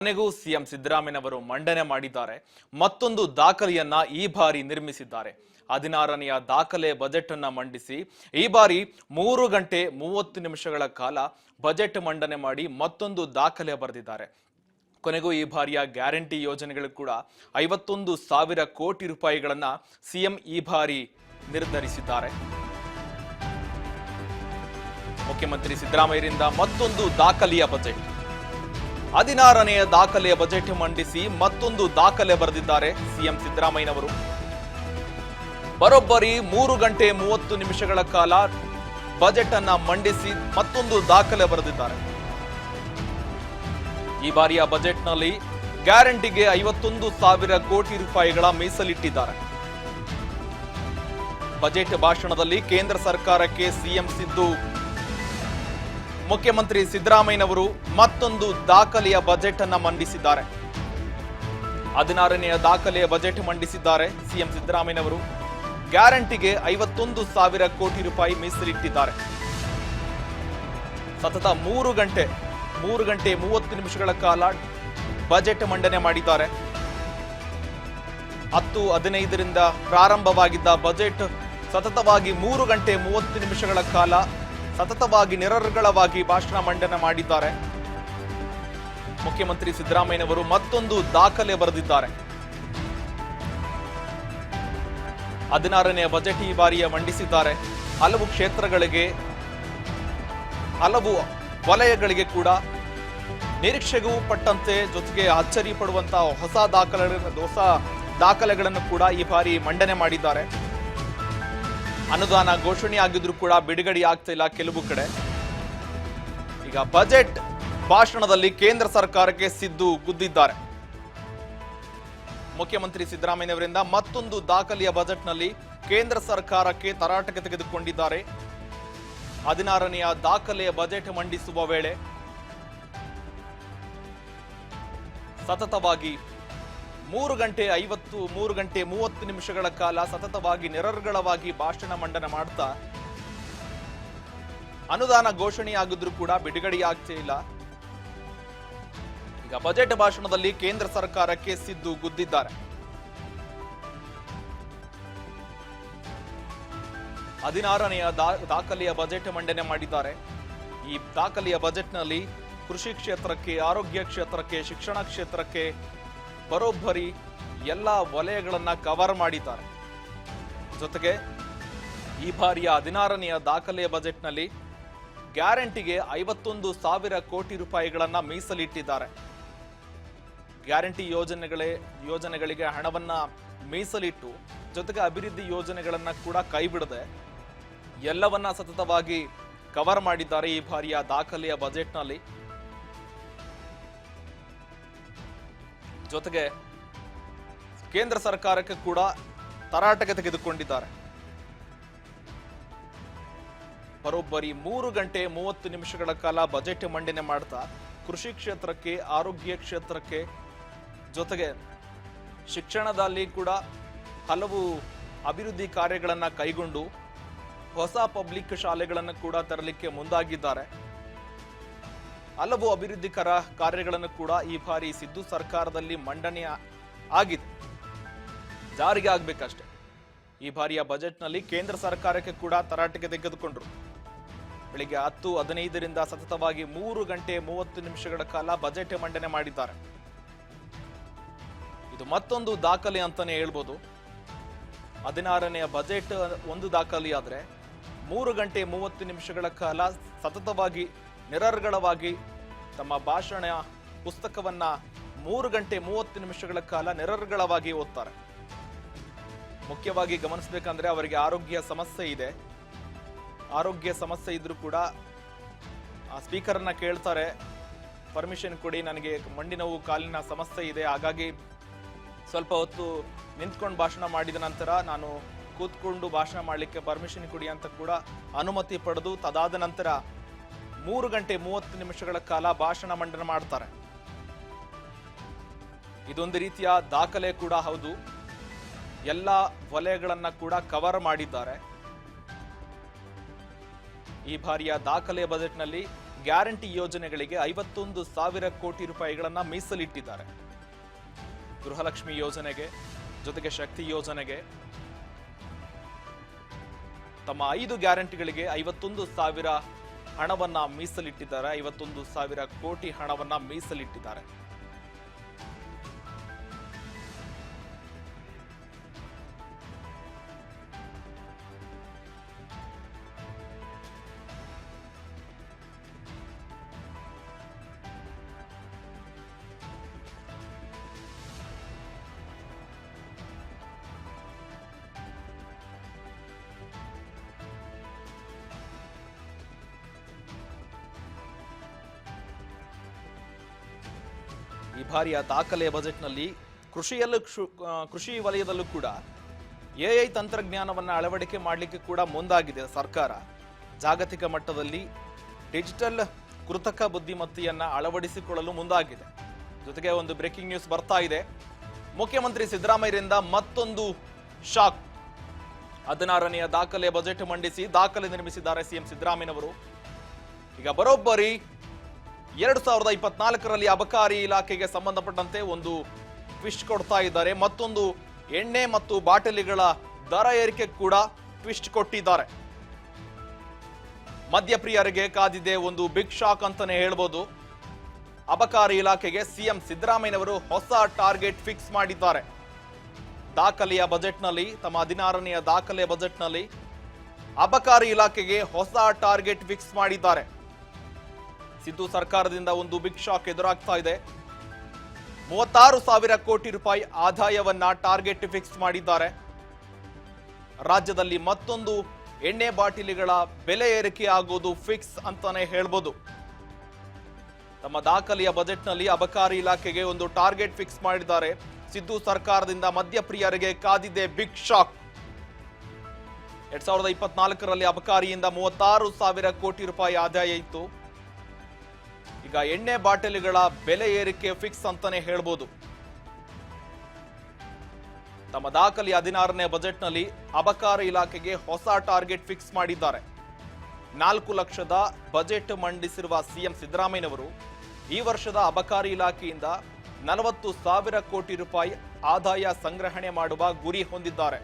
ಕೊನೆಗೂ ಸಿಎಂ ಸಿದ್ದರಾಮಯ್ಯನವರು ಮಂಡನೆ ಮಾಡಿದ್ದಾರೆ. ಮತ್ತೊಂದು ದಾಖಲೆಯನ್ನ ಈ ಬಾರಿ ನಿರ್ಮಿಸಿದ್ದಾರೆ. 16ನೆಯ ದಾಖಲೆ ಬಜೆಟ್ ಅನ್ನ ಮಂಡಿಸಿ ಈ ಬಾರಿ 3 ಗಂಟೆ 30 ನಿಮಿಷಗಳ ಕಾಲ ಬಜೆಟ್ ಮಂಡನೆ ಮಾಡಿ ಮತ್ತೊಂದು ದಾಖಲೆ ಬರೆದಿದ್ದಾರೆ. ಕೊನೆಗೂ ಈ ಬಾರಿಯ ಗ್ಯಾರಂಟಿ ಯೋಜನೆಗಳು ಕೂಡ 51,000 ಕೋಟಿ ರೂಪಾಯಿಗಳನ್ನ ಸಿಎಂ ಈ ಬಾರಿ ನಿರ್ಧರಿಸಿದ್ದಾರೆ. ಮುಖ್ಯಮಂತ್ರಿ ಸಿದ್ದರಾಮಯ್ಯರಿಂದ ಮತ್ತೊಂದು ದಾಖಲೆಯ ಬಜೆಟ್. 16ನೆಯ ದಾಖಲೆಯ ಬಜೆಟ್ ಮಂಡಿಸಿ ಮತ್ತೊಂದು ದಾಖಲೆ ಬರೆದಿದ್ದಾರೆ ಸಿಎಂ ಸಿದ್ದರಾಮಯ್ಯನವರು. ಬರೋಬ್ಬರಿ 3 ಗಂಟೆ 30 ನಿಮಿಷಗಳ ಕಾಲ ಬಜೆಟ್ ಅನ್ನ ಮಂಡಿಸಿ ಮತ್ತೊಂದು ದಾಖಲೆ ಬರೆದಿದ್ದಾರೆ. ಈ ಬಾರಿಯ ಬಜೆಟ್ನಲ್ಲಿ ಗ್ಯಾರಂಟಿಗೆ 51,000 ಕೋಟಿ ರೂಪಾಯಿಗಳ ಮೀಸಲಿಟ್ಟಿದ್ದಾರೆ. ಬಜೆಟ್ ಭಾಷಣದಲ್ಲಿ ಕೇಂದ್ರ ಸರ್ಕಾರಕ್ಕೆ ಸಿಎಂ ಸಿದ್ದು ಮುಖ್ಯಮಂತ್ರಿ ಸಿದ್ದರಾಮಯ್ಯನವರು ಮತ್ತೊಂದು ದಾಖಲೆಯ ಬಜೆಟ್ ಅನ್ನ ಮಂಡಿಸಿದ್ದಾರೆ. 16ನೆಯ ದಾಖಲೆಯ ಬಜೆಟ್ ಮಂಡಿಸಿದ್ದಾರೆ ಸಿಎಂ ಸಿದ್ದರಾಮಯ್ಯನವರು. ಗ್ಯಾರಂಟಿಗೆ 51,000 ಕೋಟಿ ರೂಪಾಯಿ ಮೀಸಲಿಟ್ಟಿದ್ದಾರೆ. ಸತತ 3 ಗಂಟೆ 30 ನಿಮಿಷಗಳ ಕಾಲ ಬಜೆಟ್ ಮಂಡನೆ ಮಾಡಿದ್ದಾರೆ. 10:15ರಿಂದ ಪ್ರಾರಂಭವಾಗಿದ್ದ ಬಜೆಟ್ ಸತತವಾಗಿ 3 ಗಂಟೆ 30 ನಿಮಿಷಗಳ ಕಾಲ ಸತತವಾಗಿ ನಿರರ್ಗಳವಾಗಿ ಭಾಷಣ ಮಂಡನೆ ಮಾಡಿದ್ದಾರೆ. ಮುಖ್ಯಮಂತ್ರಿ ಸಿದ್ದರಾಮಯ್ಯನವರು ಮತ್ತೊಂದು ದಾಖಲೆ ಬರೆದಿದ್ದಾರೆ. 16ನೆಯ ಬಜೆಟ್ ಈ ಬಾರಿಯ ಮಂಡಿಸಿದ್ದಾರೆ. ಹಲವು ಕ್ಷೇತ್ರಗಳಿಗೆ ಹಲವು ವಲಯಗಳಿಗೆ ಕೂಡ ನಿರೀಕ್ಷೆಗೂ ಪಟ್ಟಂತೆ ಜೊತೆಗೆ ಅಚ್ಚರಿ ಪಡುವಂತಹ ಹೊಸ ದಾಖಲೆಗಳನ್ನು ಕೂಡ ಈ ಬಾರಿ ಮಂಡನೆ ಮಾಡಿದ್ದಾರೆ. ಅನುದಾನ ಘೋಷಣೆ ಆಗಿದ್ರು ಕೂಡ ಬಿಡುಗಡೆ ಆಗ್ತಾ ಇಲ್ಲ ಕೆಲವು ಕಡೆ. ಈಗ ಬಜೆಟ್ ಭಾಷಣದಲ್ಲಿ ಕೇಂದ್ರ ಸರ್ಕಾರಕ್ಕೆ ಸಿದ್ದು ಗುದ್ದಿದ್ದಾರೆ. ಮುಖ್ಯಮಂತ್ರಿ ಸಿದ್ದರಾಮಯ್ಯನವರಿಂದ ಮತ್ತೊಂದು ದಾಖಲೆಯ ಬಜೆಟ್ನಲ್ಲಿ ಕೇಂದ್ರ ಸರ್ಕಾರಕ್ಕೆ ತರಾಟೆಗೆ ತೆಗೆದುಕೊಂಡಿದ್ದಾರೆ. 16ನೆಯ ದಾಖಲೆಯ ಬಜೆಟ್ ಮಂಡಿಸುವ ವೇಳೆ ಸತತವಾಗಿ 3 ಗಂಟೆ 30 ನಿಮಿಷಗಳ ಕಾಲ ಸತತವಾಗಿ ನಿರರ್ಗಳವಾಗಿ ಭಾಷಣ ಮಂಡನೆ ಮಾಡ್ತಾ ಅನುದಾನ ಘೋಷಣೆಯಾಗಿದ್ರು ಕೂಡ ಬಿಡುಗಡೆಯಾಗ್ತೇ ಇಲ್ಲ. ಈಗ ಬಜೆಟ್ ಭಾಷಣದಲ್ಲಿ ಕೇಂದ್ರ ಸರ್ಕಾರಕ್ಕೆ ಸಿದ್ದು ಗುದ್ದಿದ್ದಾರೆ. 16ನೆಯ ದಾಖಲೆಯ ಬಜೆಟ್ ಮಂಡನೆ ಮಾಡಿದ್ದಾರೆ. ಈ ದಾಖಲೆಯ ಬಜೆಟ್ನಲ್ಲಿ ಕೃಷಿ ಕ್ಷೇತ್ರಕ್ಕೆ, ಆರೋಗ್ಯ ಕ್ಷೇತ್ರಕ್ಕೆ, ಶಿಕ್ಷಣ ಕ್ಷೇತ್ರಕ್ಕೆ ಬರೋಬ್ಬರಿ ಎಲ್ಲ ವಲಯಗಳನ್ನ ಕವರ್ ಮಾಡಿದ್ದಾರೆ. ಜೊತೆಗೆ ಈ ಬಾರಿಯ 16ನೆಯ ದಾಖಲೆಯ ಬಜೆಟ್ನಲ್ಲಿ ಗ್ಯಾರಂಟಿಗೆ 51,000 ಕೋಟಿ ರೂಪಾಯಿಗಳನ್ನ ಮೀಸಲಿಟ್ಟಿದ್ದಾರೆ. ಗ್ಯಾರಂಟಿ ಯೋಜನೆಗಳಿಗೆ ಹಣವನ್ನ ಮೀಸಲಿಟ್ಟು ಜೊತೆಗೆ ಅಭಿವೃದ್ಧಿ ಯೋಜನೆಗಳನ್ನ ಕೂಡ ಕೈಬಿಡದೆ ಎಲ್ಲವನ್ನ ಸತತವಾಗಿ ಕವರ್ ಮಾಡಿದ್ದಾರೆ ಈ ಬಾರಿಯ ದಾಖಲೆಯ ಬಜೆಟ್ನಲ್ಲಿ. ಜೊತೆಗೆ ಕೇಂದ್ರ ಸರ್ಕಾರಕ್ಕೆ ಕೂಡ ತರಾಟೆಗೆ ತೆಗೆದುಕೊಂಡಿದ್ದಾರೆ. ಬರೋಬ್ಬರಿ 3 ಗಂಟೆ 30 ನಿಮಿಷಗಳ ಕಾಲ ಬಜೆಟ್ ಮಂಡನೆ ಮಾಡ್ತಾ ಕೃಷಿ ಕ್ಷೇತ್ರಕ್ಕೆ, ಆರೋಗ್ಯ ಕ್ಷೇತ್ರಕ್ಕೆ, ಜೊತೆಗೆ ಶಿಕ್ಷಣದಲ್ಲಿ ಕೂಡ ಹಲವು ಅಭಿವೃದ್ಧಿ ಕಾರ್ಯಗಳನ್ನ ಕೈಗೊಂಡು ಹೊಸ ಪಬ್ಲಿಕ್ ಶಾಲೆಗಳನ್ನು ಕೂಡ ತರಲಿಕ್ಕೆ ಮುಂದಾಗಿದ್ದಾರೆ. ಹಲವು ಅಭಿವೃದ್ಧಿ ಕಾರ್ಯಗಳನ್ನು ಕೂಡ ಈ ಬಾರಿ ಸಿದ್ದು ಸರ್ಕಾರದಲ್ಲಿ ಮಂಡನೆ ಆಗಿದೆ, ಜಾರಿಗೆ ಆಗ್ಬೇಕಷ್ಟೇ. ಈ ಬಾರಿಯ ಬಜೆಟ್ನಲ್ಲಿ ಕೇಂದ್ರ ಸರ್ಕಾರಕ್ಕೆ ಕೂಡ ತರಾಟೆಗೆ ತೆಗೆದುಕೊಂಡ್ರು. ಬೆಳಿಗ್ಗೆ 10:15ರಿಂದ ಸತತವಾಗಿ 3 ಗಂಟೆ 30 ನಿಮಿಷಗಳ ಕಾಲ ಬಜೆಟ್ ಮಂಡನೆ ಮಾಡಿದ್ದಾರೆ. ಇದು ಮತ್ತೊಂದು ದಾಖಲೆ ಅಂತಾನೆ ಹೇಳ್ಬೋದು. 16ನೆಯ ಬಜೆಟ್ ಒಂದು ದಾಖಲೆಯಾದ್ರೆ 3 ಗಂಟೆ 30 ನಿಮಿಷಗಳ ಕಾಲ ಸತತವಾಗಿ ನಿರರ್ಗಳವಾಗಿ ತಮ್ಮ ಭಾಷಣ ಪುಸ್ತಕವನ್ನ 3 ಗಂಟೆ 30 ನಿಮಿಷಗಳ ಕಾಲ ನಿರರ್ಗಳವಾಗಿ ಓದ್ತಾರೆ. ಮುಖ್ಯವಾಗಿ ಗಮನಿಸಬೇಕಂದ್ರೆ ಅವರಿಗೆ ಆರೋಗ್ಯ ಸಮಸ್ಯೆ ಇದೆ. ಆರೋಗ್ಯ ಸಮಸ್ಯೆ ಇದ್ರೂ ಕೂಡ ಸ್ಪೀಕರ್ ಅನ್ನ ಕೇಳ್ತಾರೆ, ಪರ್ಮಿಷನ್ ಕೊಡಿ, ನನಗೆ ಮಂಡಿ ನೋವು, ಕಾಲಿನ ಸಮಸ್ಯೆ ಇದೆ, ಹಾಗಾಗಿ ಸ್ವಲ್ಪ ಹೊತ್ತು ನಿಂತ್ಕೊಂಡು ಭಾಷಣ ಮಾಡಿದ ನಂತರ ನಾನು ಕೂತ್ಕೊಂಡು ಭಾಷಣ ಮಾಡಲಿಕ್ಕೆ ಪರ್ಮಿಷನ್ ಕೊಡಿ ಅಂತ ಕೂಡ ಅನುಮತಿ ಪಡೆದು ತದಾದ ನಂತರ 3 ಗಂಟೆ 30 ನಿಮಿಷಗಳ ಕಾಲ ಭಾಷಣ ಮಂಡನೆ ಮಾಡ್ತಾರೆ. ಇದೊಂದು ರೀತಿಯ ದಾಖಲೆ ಕೂಡ ಹೌದು. ಎಲ್ಲ ವಲಯಗಳನ್ನ ಕೂಡ ಕವರ್ ಮಾಡಿದ್ದಾರೆ. ಈ ಬಾರಿಯ ದಾಖಲೆ ಬಜೆಟ್ನಲ್ಲಿ ಗ್ಯಾರಂಟಿ ಯೋಜನೆಗಳಿಗೆ 51,000 ಕೋಟಿ ರೂಪಾಯಿಗಳನ್ನ ಮೀಸಲಿಟ್ಟಿದ್ದಾರೆ. ಗೃಹಲಕ್ಷ್ಮಿ ಯೋಜನೆಗೆ, ಜೊತೆಗೆ ಶಕ್ತಿ ಯೋಜನೆಗೆ, ತಮ್ಮ 5 ಗ್ಯಾರಂಟಿಗಳಿಗೆ 51,000 ಹಣವನ್ನ ಮೀಸಲಿಟ್ಟಿದ್ದಾರೆ. 51,000 ಕೋಟಿ ಹಣವನ್ನ ಮೀಸಲಿಟ್ಟಿದ್ದಾರೆ. ಈ ಬಾರಿಯ ದಾಖಲೆ ಬಜೆಟ್ನಲ್ಲಿ ಕೃಷಿ ವಲಯದಲ್ಲೂ ಕೂಡ ಎಐ ತಂತ್ರಜ್ಞಾನವನ್ನು ಅಳವಡಿಕೆ ಮಾಡಲಿಕ್ಕೆ ಕೂಡ ಮುಂದಾಗಿದೆ ಸರ್ಕಾರ. ಜಾಗತಿಕ ಮಟ್ಟದಲ್ಲಿ ಡಿಜಿಟಲ್ ಕೃತಕ ಬುದ್ಧಿಮತ್ತೆಯನ್ನ ಅಳವಡಿಸಿಕೊಳ್ಳಲು ಮುಂದಾಗಿದೆ. ಜೊತೆಗೆ ಒಂದು ಬ್ರೇಕಿಂಗ್ ನ್ಯೂಸ್ ಬರ್ತಾ ಇದೆ. ಮುಖ್ಯಮಂತ್ರಿ ಸಿದ್ದರಾಮಯ್ಯರಿಂದ ಮತ್ತೊಂದು ಶಾಕ್. 16ನೆಯ ದಾಖಲೆ ಬಜೆಟ್ ಮಂಡಿಸಿ ದಾಖಲೆ ನಿರ್ಮಿಸಿದ್ದಾರೆ ಸಿಎಂ ಸಿದ್ದರಾಮಯ್ಯನವರು. ಈಗ ಬರೋಬ್ಬರಿ 2024ರಲ್ಲಿ ಅಬಕಾರಿ ಇಲಾಖೆಗೆ ಸಂಬಂಧಪಟ್ಟಂತೆ ಒಂದು ಟ್ವಿಸ್ಟ್ ಕೊಡ್ತಾ ಇದ್ದಾರೆ. ಮತ್ತೊಂದು ಎಣ್ಣೆ ಮತ್ತು ಬಾಟಲಿಗಳ ದರ ಏರಿಕೆ ಕೂಡ ಟ್ವಿಸ್ಟ್ ಕೊಟ್ಟಿದ್ದಾರೆ. ಮದ್ಯಪ್ರಿಯರಿಗೆ ಕಾದಿದೆ ಒಂದು ಬಿಗ್ ಶಾಕ್ ಅಂತಾನೆ ಹೇಳ್ಬೋದು. ಅಬಕಾರಿ ಇಲಾಖೆಗೆ ಸಿಎಂ ಸಿದ್ದರಾಮಯ್ಯನವರು ಹೊಸ ಟಾರ್ಗೆಟ್ ಫಿಕ್ಸ್ ಮಾಡಿದ್ದಾರೆ. ದಾಖಲೆಯ ಬಜೆಟ್ನಲ್ಲಿ, ತಮ್ಮ 16ನೆಯ ದಾಖಲೆ ಬಜೆಟ್ನಲ್ಲಿ ಅಬಕಾರಿ ಇಲಾಖೆಗೆ ಹೊಸ ಟಾರ್ಗೆಟ್ ಫಿಕ್ಸ್ ಮಾಡಿದ್ದಾರೆ. ಸಿದ್ದು ಸರ್ಕಾರದಿಂದ ಒಂದು ಬಿಗ್ ಶಾಕ್ ಎದುರಾಗ್ತಾ ಇದೆ. 36,000 ಕೋಟಿ ರೂಪಾಯಿ ಆದಾಯವನ್ನ ಟಾರ್ಗೆಟ್ ಫಿಕ್ಸ್ ಮಾಡಿದ್ದಾರೆ. ರಾಜ್ಯದಲ್ಲಿ ಮತ್ತೊಂದು ಎಣ್ಣೆ ಬಾಟಲಿಗಳ ಬೆಲೆ ಏರಿಕೆ ಆಗೋದು ಫಿಕ್ಸ್ ಅಂತಾನೆ ಹೇಳ್ಬೋದು. ತಮ್ಮ ದಾಖಲೆಯ ಬಜೆಟ್ನಲ್ಲಿ ಅಬಕಾರಿ ಇಲಾಖೆಗೆ ಒಂದು ಟಾರ್ಗೆಟ್ ಫಿಕ್ಸ್ ಮಾಡಿದ್ದಾರೆ. ಸಿದ್ದು ಸರ್ಕಾರದಿಂದ ಮದ್ಯಪ್ರಿಯರಿಗೆ ಕಾದಿದೆ ಬಿಗ್ ಶಾಕ್. 2024ರಲ್ಲಿ ಅಬಕಾರಿಯಿಂದ 36,000 ಕೋಟಿ ರೂಪಾಯಿ ಆದಾಯ ಇತ್ತು. ಈಗ ಎಣ್ಣೆ ಬಾಟಲಿಗಳ ಬೆಲೆ ಏರಿಕೆ ಫಿಕ್ಸ್ ಅಂತಾನೆ ಹೇಳ್ಬೋದು. ತಮ್ಮ ದಾಖಲೆಯ 16ನೇ ಬಜೆಟ್ನಲ್ಲಿ ಅಬಕಾರಿ ಇಲಾಖೆಗೆ ಹೊಸ ಟಾರ್ಗೆಟ್ ಫಿಕ್ಸ್ ಮಾಡಿದ್ದಾರೆ. 4 ಲಕ್ಷದ ಬಜೆಟ್ ಮಂಡಿಸಿರುವ ಸಿಎಂ ಸಿದ್ದರಾಮಯ್ಯನವರು ಈ ವರ್ಷದ ಅಬಕಾರಿ ಇಲಾಖೆಯಿಂದ 40,000 ಕೋಟಿ ರೂಪಾಯಿ ಆದಾಯ ಸಂಗ್ರಹಣೆ ಮಾಡುವ ಗುರಿ ಹೊಂದಿದ್ದಾರೆ.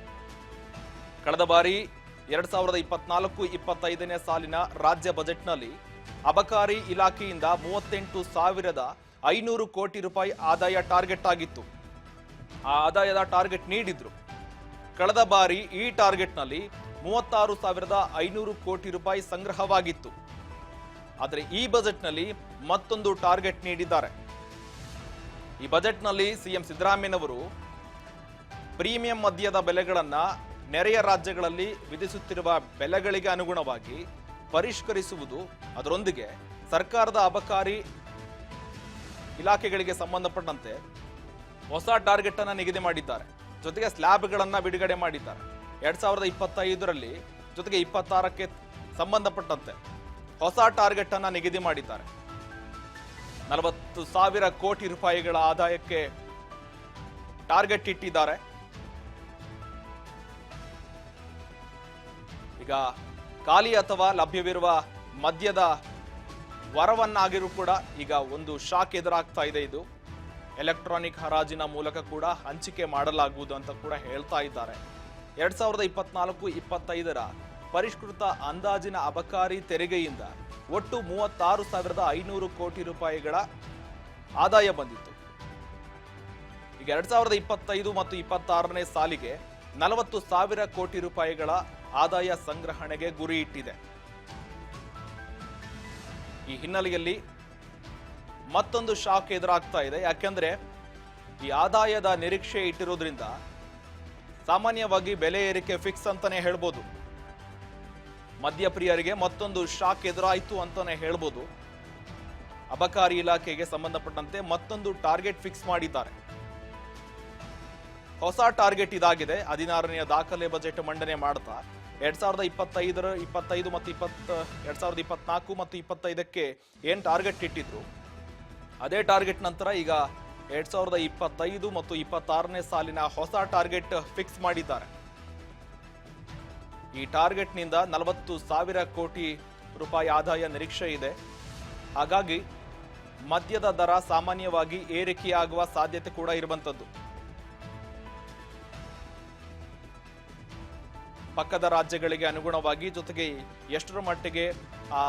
ಕಳೆದ ಬಾರಿ 2024-25ನೇ ಸಾಲಿನ ರಾಜ್ಯ ಬಜೆಟ್ನಲ್ಲಿ ಅಬಕಾರಿ ಇಲಾಖೆಯಿಂದ 38,500 ಕೋಟಿ ರೂಪಾಯಿ ಆದಾಯ ಟಾರ್ಗೆಟ್ ಆಗಿತ್ತು. ಆ ಆದಾಯದ ಟಾರ್ಗೆಟ್ ನೀಡಿದ್ರು. ಕಳೆದ ಬಾರಿ ಈ ಟಾರ್ಗೆಟ್ನಲ್ಲಿ 36,500 ಕೋಟಿ ರೂಪಾಯಿ ಸಂಗ್ರಹವಾಗಿತ್ತು. ಆದರೆ ಈ ಬಜೆಟ್ನಲ್ಲಿ ಮತ್ತೊಂದು ಟಾರ್ಗೆಟ್ ನೀಡಿದ್ದಾರೆ. ಈ ಬಜೆಟ್ನಲ್ಲಿ ಸಿಎಂ ಸಿದ್ದರಾಮಯ್ಯನವರು ಪ್ರೀಮಿಯಂ ಮದ್ಯದ ಬೆಲೆಗಳನ್ನ ನೆರೆಯ ರಾಜ್ಯಗಳಲ್ಲಿ ವಿಧಿಸುತ್ತಿರುವ ಬೆಲೆಗಳಿಗೆ ಅನುಗುಣವಾಗಿ ಪರಿಷ್ಕರಿಸುವುದು, ಅದರೊಂದಿಗೆ ಸರ್ಕಾರದ ಅಬಕಾರಿ ಇಲಾಖೆಗಳಿಗೆ ಸಂಬಂಧಪಟ್ಟಂತೆ ಹೊಸ ಟಾರ್ಗೆಟ್ ಅನ್ನು ನಿಗದಿ ಮಾಡಿದ್ದಾರೆ. ಜೊತೆಗೆ ಸ್ಲ್ಯಾಬ್ಗಳನ್ನ ಬಿಡುಗಡೆ ಮಾಡಿದ್ದಾರೆ. 2025ರಲ್ಲಿ ಜೊತೆಗೆ 26ಕ್ಕೆ ಸಂಬಂಧಪಟ್ಟಂತೆ ಹೊಸ ಟಾರ್ಗೆಟ್ ಅನ್ನ ನಿಗದಿ ಮಾಡಿದ್ದಾರೆ. 40,000 ಕೋಟಿ ರೂಪಾಯಿಗಳ ಆದಾಯಕ್ಕೆ ಟಾರ್ಗೆಟ್ ಇಟ್ಟಿದ್ದಾರೆ. ಈಗ ಖಾಲಿ ಅಥವಾ ಲಭ್ಯವಿರುವ ಮದ್ಯದ ವರವನ್ನಾಗಿರೂ ಕೂಡ ಈಗ ಒಂದು ಶಾಕ್ ಎದುರಾಗ್ತಾ ಇದೆ. ಇದು ಎಲೆಕ್ಟ್ರಾನಿಕ್ ಹರಾಜಿನ ಮೂಲಕ ಕೂಡ ಹಂಚಿಕೆ ಮಾಡಲಾಗುವುದು ಅಂತ ಕೂಡ ಹೇಳ್ತಾ ಇದ್ದಾರೆ. 2024-25ರ ಪರಿಷ್ಕೃತ ಅಂದಾಜಿನ ಅಬಕಾರಿ ತೆರಿಗೆಯಿಂದ ಒಟ್ಟು 36,500 ಕೋಟಿ ರೂಪಾಯಿಗಳ ಆದಾಯ ಬಂದಿತ್ತು. ಈಗ 2025 ಮತ್ತು 26ನೇ ಸಾಲಿಗೆ 40,000 ಕೋಟಿ ರೂಪಾಯಿಗಳ ಆದಾಯ ಸಂಗ್ರಹಣೆಗೆ ಗುರಿ ಇಟ್ಟಿದೆ. ಈ ಹಿನ್ನೆಲೆಯಲ್ಲಿ ಮತ್ತೊಂದು ಶಾಕ್ ಎದುರಾಗ್ತಾ ಇದೆ. ಯಾಕೆಂದ್ರೆ ಈ ಆದಾಯದ ನಿರೀಕ್ಷೆ ಇಟ್ಟಿರೋದ್ರಿಂದ ಸಾಮಾನ್ಯವಾಗಿ ಬೆಲೆ ಏರಿಕೆ ಫಿಕ್ಸ್ ಅಂತಾನೆ ಹೇಳ್ಬೋದು. ಮದ್ಯಪ್ರಿಯರಿಗೆ ಮತ್ತೊಂದು ಶಾಕ್ ಎದುರಾಯಿತು ಅಂತಾನೆ ಹೇಳ್ಬೋದು. ಅಬಕಾರಿ ಇಲಾಖೆಗೆ ಸಂಬಂಧಪಟ್ಟಂತೆ ಮತ್ತೊಂದು ಟಾರ್ಗೆಟ್ ಫಿಕ್ಸ್ ಮಾಡಿದ್ದಾರೆ. ಹೊಸ ಟಾರ್ಗೆಟ್ ಇದಾಗಿದೆ. 16ನೆಯ ದಾಖಲೆ ಬಜೆಟ್ ಮಂಡನೆ ಮಾಡ್ತಾ 2025 ಮತ್ತು 2024 ಮತ್ತು 25ಕ್ಕೆ ಏನ್ ಟಾರ್ಗೆಟ್ ಇಟ್ಟಿದ್ರು ಅದೇ ಟಾರ್ಗೆಟ್ ನಂತರ ಈಗ 2025 ಮತ್ತು 26ನೇ ಸಾಲಿನ ಹೊಸ ಟಾರ್ಗೆಟ್ ಫಿಕ್ಸ್ ಮಾಡಿದ್ದಾರೆ. ಈ ಟಾರ್ಗೆಟ್ನಿಂದ 40,000 ಕೋಟಿ ರೂಪಾಯಿ ಆದಾಯ ನಿರೀಕ್ಷೆ ಇದೆ. ಹಾಗಾಗಿ ಮದ್ಯದ ದರ ಸಾಮಾನ್ಯವಾಗಿ ಏರಿಕೆಯಾಗುವ ಸಾಧ್ಯತೆ ಕೂಡ ಇರುವಂತದ್ದು. ಪಕ್ಕದ ರಾಜ್ಯಗಳಿಗೆ ಅನುಗುಣವಾಗಿ, ಜೊತೆಗೆ ಎಷ್ಟರ ಮಟ್ಟಿಗೆ ಆ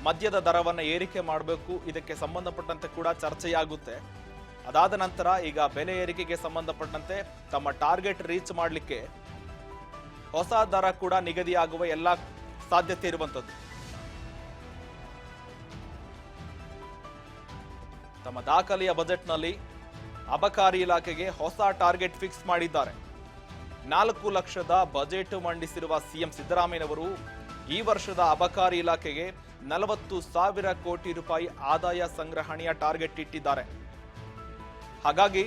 ಮದ್ಯದ ದರವನ್ನು ಏರಿಕೆ ಮಾಡಬೇಕು, ಇದಕ್ಕೆ ಸಂಬಂಧಪಟ್ಟಂತೆ ಕೂಡ ಚರ್ಚೆಯಾಗುತ್ತೆ. ಅದಾದ ನಂತರ ಈಗ ಬೆಲೆ ಏರಿಕೆಗೆ ಸಂಬಂಧಪಟ್ಟಂತೆ ತಮ್ಮ ಟಾರ್ಗೆಟ್ ರೀಚ್ ಮಾಡಲಿಕ್ಕೆ ಹೊಸ ದರ ಕೂಡ ನಿಗದಿಯಾಗುವ ಎಲ್ಲ ಸಾಧ್ಯತೆ ಇರುವಂತದ್ದು. ತಮ್ಮ ದಾಖಲೆಯ ಬಜೆಟ್ನಲ್ಲಿ ಅಬಕಾರಿ ಇಲಾಖೆಗೆ ಹೊಸ ಟಾರ್ಗೆಟ್ ಫಿಕ್ಸ್ ಮಾಡಿದ್ದಾರೆ. 4 ಲಕ್ಷದ ಬಜೆಟ್ ಮಂಡಿಸಿರುವ ಸಿಎಂ ಸಿದ್ದರಾಮಯ್ಯನವರು ಈ ವರ್ಷದ ಅಬಕಾರಿ ಇಲಾಖೆಗೆ 40,000 ಕೋಟಿ ರೂಪಾಯಿ ಆದಾಯ ಸಂಗ್ರಹಣೆಯ ಟಾರ್ಗೆಟ್ ಇಟ್ಟಿದ್ದಾರೆ. ಹಾಗಾಗಿ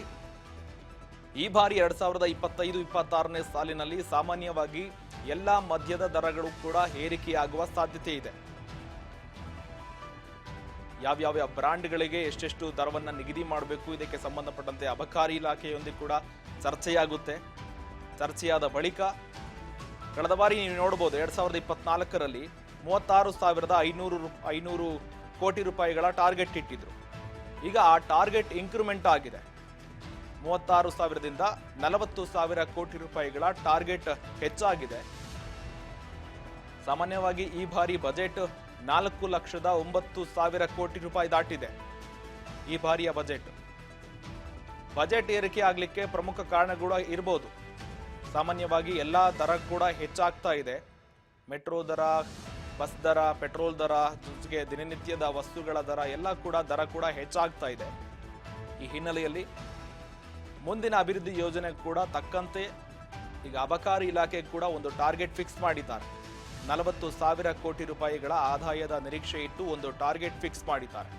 ಈ ಬಾರಿ 2025-26ನೇ ಸಾಲಿನಲ್ಲಿ ಸಾಮಾನ್ಯವಾಗಿ ಎಲ್ಲ ಮದ್ಯದ ದರಗಳು ಕೂಡ ಏರಿಕೆಯಾಗುವ ಸಾಧ್ಯತೆ ಇದೆ. ಯಾವ್ಯಾವ ಬ್ರಾಂಡ್ಗಳಿಗೆ ಎಷ್ಟೆಷ್ಟು ದರವನ್ನು ನಿಗದಿ ಮಾಡಬೇಕು, ಇದಕ್ಕೆ ಸಂಬಂಧಪಟ್ಟಂತೆ ಅಬಕಾರಿ ಇಲಾಖೆಯೊಂದಿಗೆ ಕೂಡ ಚರ್ಚೆಯಾಗುತ್ತೆ. ಚರ್ಚೆಯಾದ ಬಳಿಕ ಕಳೆದ ಬಾರಿ ನೀವು ನೋಡಬಹುದು 2024ರಲ್ಲಿ 36,500 ಕೋಟಿ ರೂಪಾಯಿಗಳ ಟಾರ್ಗೆಟ್ ಇಟ್ಟಿದ್ರು. ಈಗ ಆ ಟಾರ್ಗೆಟ್ ಇನ್ಕ್ರಿಮೆಂಟ್ ಆಗಿದೆ. 36,000ದಿಂದ 40,000 ಕೋಟಿ ರೂಪಾಯಿಗಳ ಟಾರ್ಗೆಟ್ ಹೆಚ್ಚಾಗಿದೆ. ಸಾಮಾನ್ಯವಾಗಿ ಈ ಬಾರಿ ಬಜೆಟ್ 4,09,000 ಕೋಟಿ ರೂಪಾಯಿ ದಾಟಿದೆ. ಈ ಬಾರಿಯ ಬಜೆಟ್ ಏರಿಕೆ ಆಗಲಿಕ್ಕೆ ಪ್ರಮುಖ ಕಾರಣ ಕೂಡ ಇರಬಹುದು. ಸಾಮಾನ್ಯವಾಗಿ ಎಲ್ಲ ದರ ಕೂಡ ಹೆಚ್ಚಾಗ್ತಾ ಇದೆ. ಮೆಟ್ರೋ ದರ, ಬಸ್ ದರ, ಪೆಟ್ರೋಲ್ ದರ, ಜೊತೆಗೆ ದಿನನಿತ್ಯದ ವಸ್ತುಗಳ ದರ ಕೂಡ ಹೆಚ್ಚಾಗ್ತಾ ಇದೆ. ಈ ಹಿನ್ನೆಲೆಯಲ್ಲಿ ಮುಂದಿನ ಅಭಿವೃದ್ಧಿ ಯೋಜನೆ ಕೂಡ ತಕ್ಕಂತೆ ಈಗ ಅಬಕಾರಿ ಇಲಾಖೆ ಕೂಡ ಒಂದು ಟಾರ್ಗೆಟ್ ಫಿಕ್ಸ್ ಮಾಡಿದ್ದಾರೆ. 40,000 ಕೋಟಿ ರೂಪಾಯಿಗಳ ಆದಾಯದ ನಿರೀಕ್ಷೆ ಇಟ್ಟು ಒಂದು ಟಾರ್ಗೆಟ್ ಫಿಕ್ಸ್ ಮಾಡಿದ್ದಾರೆ.